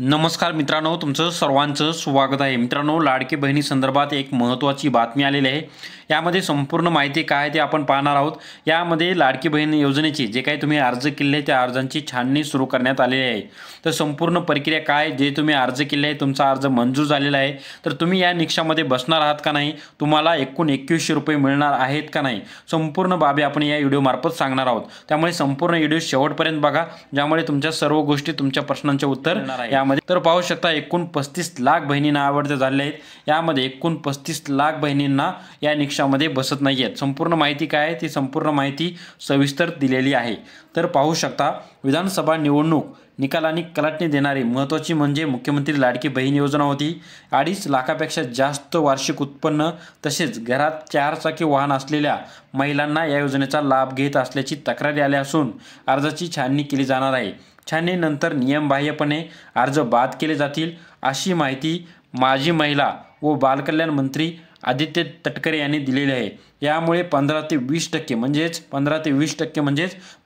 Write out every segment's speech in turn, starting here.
नमस्कार मित्रांनो, तुमचं सर्वांचं स्वागत आहे। मित्रांनो, लाडकी बहिणी संदर्भात एक महत्त्वाची बातमी आलेली आहे। यामध्ये संपूर्ण माहिती काय आहे ते आपण पाहणार आहोत। यामध्ये लाडकी बहीण योजनेची जे काही तुम्ही अर्ज केले त्या अर्जांची छाननी सुरू करण्यात आलेली आहे। तर संपूर्ण प्रक्रिया काय, जे तुम्ही अर्ज केले आहे तुमचा अर्ज मंजूर झालेला आहे तर तुम्ही या निकषामध्ये बसणार आहात का नाही, तुम्हाला एकूण 2100 रुपये मिळणार आहेत का नाही, संपूर्ण बाबी आपण या व्हिडिओ मार्फत सांगणार आहोत। त्यामुळे संपूर्ण व्हिडिओ शेवटपर्यंत बघा, ज्यामुळे तुमच्या सर्व गोष्टी तुमच्या प्रश्नांचे उत्तर मिळणार आहे। तर पाहू शकता एकूण 35 लाख बहिणींना आवडते झाले आहेत। यामध्ये एकूण 35 लाख बहिणींना या निकषामध्ये बसत नाही आहेत। संपूर्ण माहिती काय आहे ती संपूर्ण माहिती सविस्तर दिलेली आहे। तर पाहू शकता, विधानसभा निवडणूक निकालांनी कलाटणी देणारी महत्त्वाची म्हणजे मुख्यमंत्री लाडकी बहीण योजना होती। 2.5 लाखापेक्षा जास्त वार्षिक उत्पन्न तसेच घरात 4 चाकी वाहन असलेल्या महिलांना या योजनेचा लाभ घेत असल्याची तक्रारी आली असून अर्जाची छाननी केली जाणार आहे। छाननीनंतर नियमबाह्यपणे अर्ज बाद केले जातील अशी माहिती माजी महिला व बालकल्याण मंत्री आदित्य तटकरे यांनी दिलेली आहे। यामुळे 15 ते 20% म्हणजेच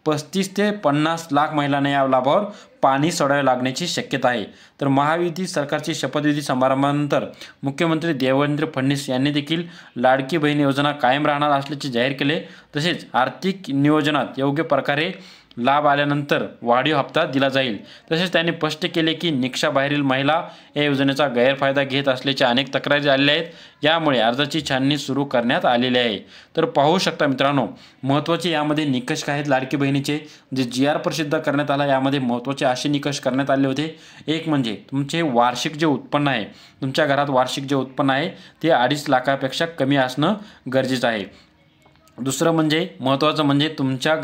35 ते 50 लाख महिलांना या लाभावर पाणी सोडावे लागण्याची शक्यता आहे। तर महायुती सरकारची शपथविधी समारंभानंतर मुख्यमंत्री देवेंद्र फडणवीस यांनी देखील लाडकी बहीण योजना कायम राहणार असल्याचे जाहीर केले। तसेच आर्थिक नियोजनात योग्य प्रकारे लाभ आल्यानंतर वाढीव हप्ता दिला जाईल। तसेच त्यांनी स्पष्ट केले की निकषाबाहेरील महिला या योजनेचा गैरफायदा घेत असल्याच्या अनेक तक्रारी आलेल्या आहेत। यामुळे अर्जाची छाननी सुरू करण्यात आलेली आहे। तर पाहू शकता मित्रांनो, महत्त्वाचे यामध्ये निकष काय आहेत लाडकी बहिणीचे, जे GR प्रसिद्ध करण्यात आला यामध्ये महत्त्वाचे असे निकष करण्यात आले होते। एक म्हणजे तुमचे वार्षिक जे उत्पन्न आहे, तुमच्या घरात वार्षिक जे उत्पन्न आहे ते 2.5 लाखापेक्षा कमी असणं गरजेचं आहे। दुसरं म्हणजे महत्त्वाचं म्हणजे तुमच्या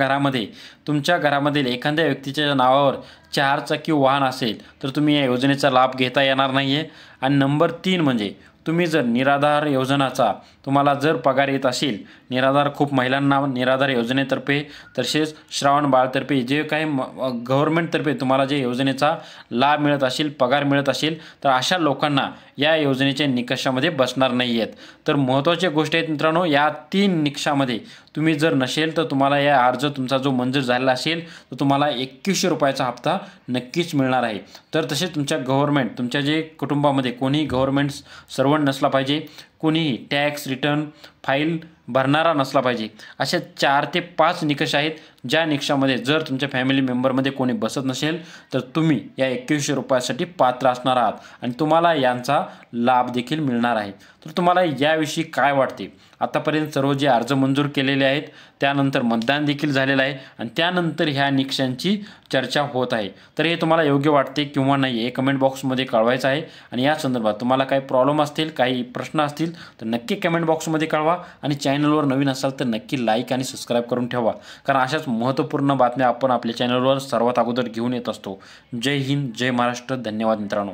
घरामधील एखाद्या व्यक्तीच्या नावावर 4 चाकी वाहन असेल तर तुम्ही या योजनेचा लाभ घेता येणार नाही आहे। आणि नंबर 3 म्हणजे तुम्ही जर निराधार योजनाचा तुम्हाला जर पगार येत असेल, निराधार खूप महिलांना निराधार योजनेतर्फे तसेच श्रावण बाळतर्फे जे काही गव्हर्नमेंटतर्फे तुम्हाला जे योजनेचा लाभ मिळत असेल, पगार मिळत असेल तर अशा लोकांना या योजनेच्या निकषामध्ये बसणार नाही आहेत। तर महत्त्वाच्या गोष्टी आहेत मित्रांनो, या 3 निकषामध्ये तुम्ही जर नसेल तर तुम्हाला या अर्ज तुमचा जो मंजूर झालेला असेल तर तुम्हाला 2100 रुपयाचा हप्ता नक्कीच मिळणार आहे। तर तसेच तुमच्या जे कुटुंबामध्ये कोणी गव्हर्नमेंट सर्वंट नसला पाहिजे, कोणीही टॅक्स रिटर्न फाईल भरणारा नसला पाहिजे। अशा 4 ते 5 निकष आहेत, ज्या निकषामध्ये जर तुमच्या फॅमिली मेंबरमध्ये कोणी बसत नसेल तर तुम्ही या 2100 रुपयासाठी पात्र असणार आहात आणि तुम्हाला यांचा लाभ देखील मिळणार आहे। तर तुम्हाला याविषयी काय वाटते? आतापर्यंत सर्व जे अर्ज मंजूर केलेले आहेत त्यानंतर मतदान देखील झालेलं आहे आणि त्यानंतर ह्या निकषांची चर्चा होत आहे। तर हे तुम्हाला योग्य वाटते किंवा नाही हे कमेंट बॉक्समध्ये कळवायचं आहे। आणि या संदर्भात तुम्हाला काही प्रॉब्लेम असतील, काही प्रश्न असतील तर नक्की कमेंट बॉक्समध्ये कळवा आणि चॅनलवर नवीन असाल तर नक्की लाईक आणि सबस्क्राईब करून ठेवा, कारण अशाच महत्त्वपूर्ण बातम्या आपण आपल्या चॅनलवर सर्वात अगोदर घेऊन येत असतो। जय हिंद, जय महाराष्ट्र, धन्यवाद मित्रांनो।